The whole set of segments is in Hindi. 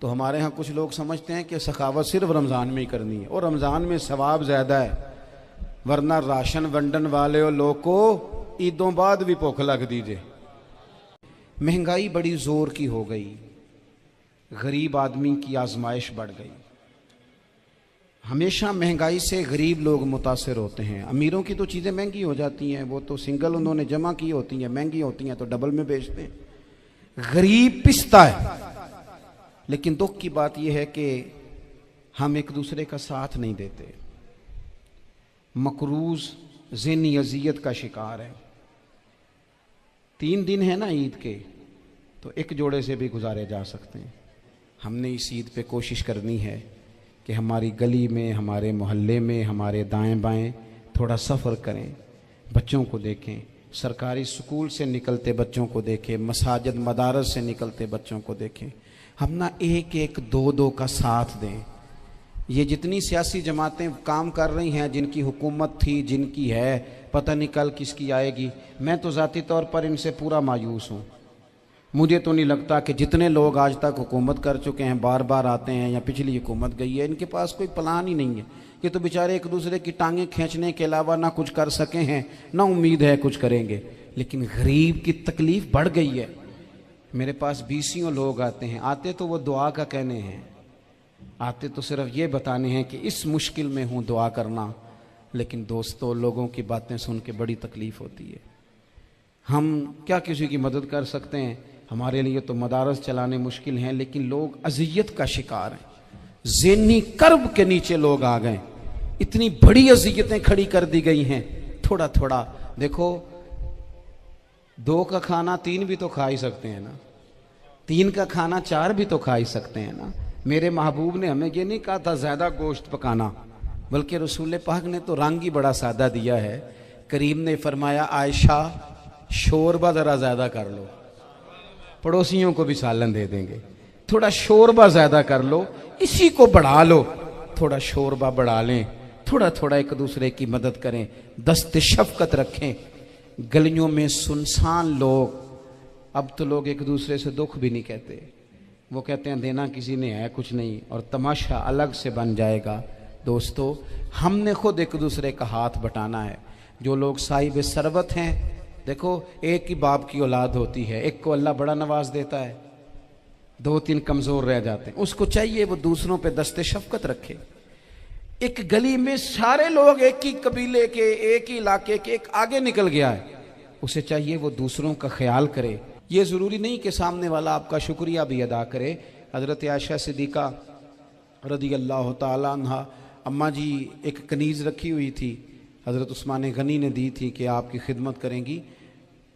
तो हमारे यहाँ कुछ लोग समझते हैं कि सखावत सिर्फ रमज़ान में ही करनी है और रमज़ान में सवाब ज़्यादा है, वरना राशन वंडन वाले और लोग को ईदों बाद भी भुख लग दीजिए। महंगाई बड़ी ज़ोर की हो गई, गरीब आदमी की आजमाइश बढ़ गई। हमेशा महंगाई से गरीब लोग मुतासिर होते हैं। अमीरों की तो चीज़ें महंगी हो जाती हैं, वो तो सिंगल उन्होंने जमा की होती हैं, महंगी होती हैं तो डबल में बेचते हैं। गरीब पिसता है। लेकिन दुख की बात यह है कि हम एक दूसरे का साथ नहीं देते। मकरूज ज़हनी अजियत का शिकार है। 3 दिन है ना ईद के, तो एक जोड़े से भी गुजारे जा सकते हैं। हमने इस ईद पे कोशिश करनी है कि हमारी गली में, हमारे मोहल्ले में, हमारे दाएं बाएं थोड़ा सफ़र करें, बच्चों को देखें, सरकारी स्कूल से निकलते बच्चों को देखें, मसाजिद मदारस से निकलते बच्चों को देखें। हम ना एक एक दो दो का साथ दें। ये जितनी सियासी जमातें काम कर रही हैं, जिनकी हुकूमत थी, जिनकी है, पता नहीं कल किसकी आएगी, मैं तो ज़ाती तौर पर इनसे पूरा मायूस हूँ। मुझे तो नहीं लगता कि जितने लोग आज तक हुकूमत कर चुके हैं, बार बार आते हैं या पिछली हुकूमत गई है, इनके पास कोई प्लान ही नहीं है। ये तो बेचारे एक दूसरे की टांगें खींचने के अलावा ना कुछ कर सके हैं, ना उम्मीद है कुछ करेंगे। लेकिन गरीब की तकलीफ़ बढ़ गई है। मेरे पास 20 लोग आते हैं, आते तो वो दुआ का कहने हैं, आते तो सिर्फ ये बताने हैं कि इस मुश्किल में हूँ, दुआ करना। लेकिन दोस्तों, लोगों की बातें सुन के बड़ी तकलीफ़ होती है। हम क्या किसी की मदद कर सकते हैं? हमारे लिए तो मदारस चलाने मुश्किल हैं, लेकिन लोग अजियत का शिकार हैं। ज़हनी कर्ब के नीचे लोग आ गए, इतनी बड़ी अजियतें खड़ी कर दी गई हैं। थोड़ा थोड़ा देखो, 2 का खाना 3 भी तो खा ही सकते हैं ना, 3 का खाना 4 भी तो खा ही सकते हैं ना। मेरे महबूब ने हमें ये नहीं कहा था ज़्यादा गोश्त पकाना, बल्कि रसूल पाक ने तो रंग ही बड़ा सादा दिया है। करीम ने फरमाया, आयशा शोरबा ज़रा ज़्यादा कर लो, पड़ोसियों को भी सालन दे देंगे। थोड़ा शोरबा ज़्यादा कर लो, इसी को बढ़ा लो, थोड़ा शोरबा बढ़ा लें, थोड़ा थोड़ा एक दूसरे की मदद करें, दस्त शफकत रखें। गलियों में सुनसान लोग, अब तो लोग एक दूसरे से दुख भी नहीं कहते, वो कहते हैं देना किसी ने है कुछ नहीं, और तमाशा अलग से बन जाएगा। दोस्तों, हमने खुद एक दूसरे का हाथ बटाना है। जो लोग साहिब सरबत हैं, देखो एक ही बाप की औलाद होती है, एक को अल्लाह बड़ा नवाज देता है, 2-3 कमज़ोर रह जाते हैं। उसको चाहिए वो दूसरों पे दस्ते शफकत रखे। एक गली में सारे लोग एक ही कबीले के, एक ही इलाके के, एक आगे निकल गया है, उसे चाहिए वो दूसरों का ख्याल करे। ये ज़रूरी नहीं कि सामने वाला आपका शुक्रिया भी अदा करे। हज़रत आयशा सिद्दीक़ा रज़ी अल्लाह ताला अन्हा, अम्मा जी एक कनीज़ रखी हुई थी, हज़रत उस्मान गनी ने दी थी कि आपकी खिदमत करेंगी।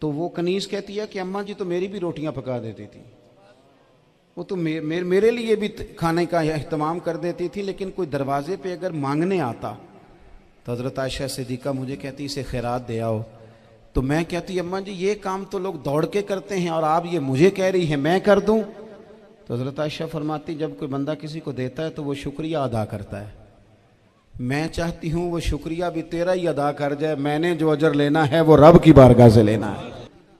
तो वो कनीज़ कहती है कि अम्मा जी तो मेरी भी रोटियां पका देती थी, वो तो मेरे लिए भी खाने का अहतमाम कर देती थी, लेकिन कोई दरवाजे पे अगर मांगने आता तो हज़रत आयशा सिद्दीक़ा मुझे कहती इसे खैरात दे आओ। तो मैं कहती अम्मा जी ये काम तो लोग दौड़ के करते हैं और आप ये मुझे कह रही है मैं कर दूं? तो हज़रत आयशा फरमाती जब कोई बंदा किसी को देता है तो वो शुक्रिया अदा करता है। मैं चाहती हूँ वो शुक्रिया भी तेरा ही अदा कर जाए, मैंने जो अजर लेना है वो रब की बारगाह से लेना है।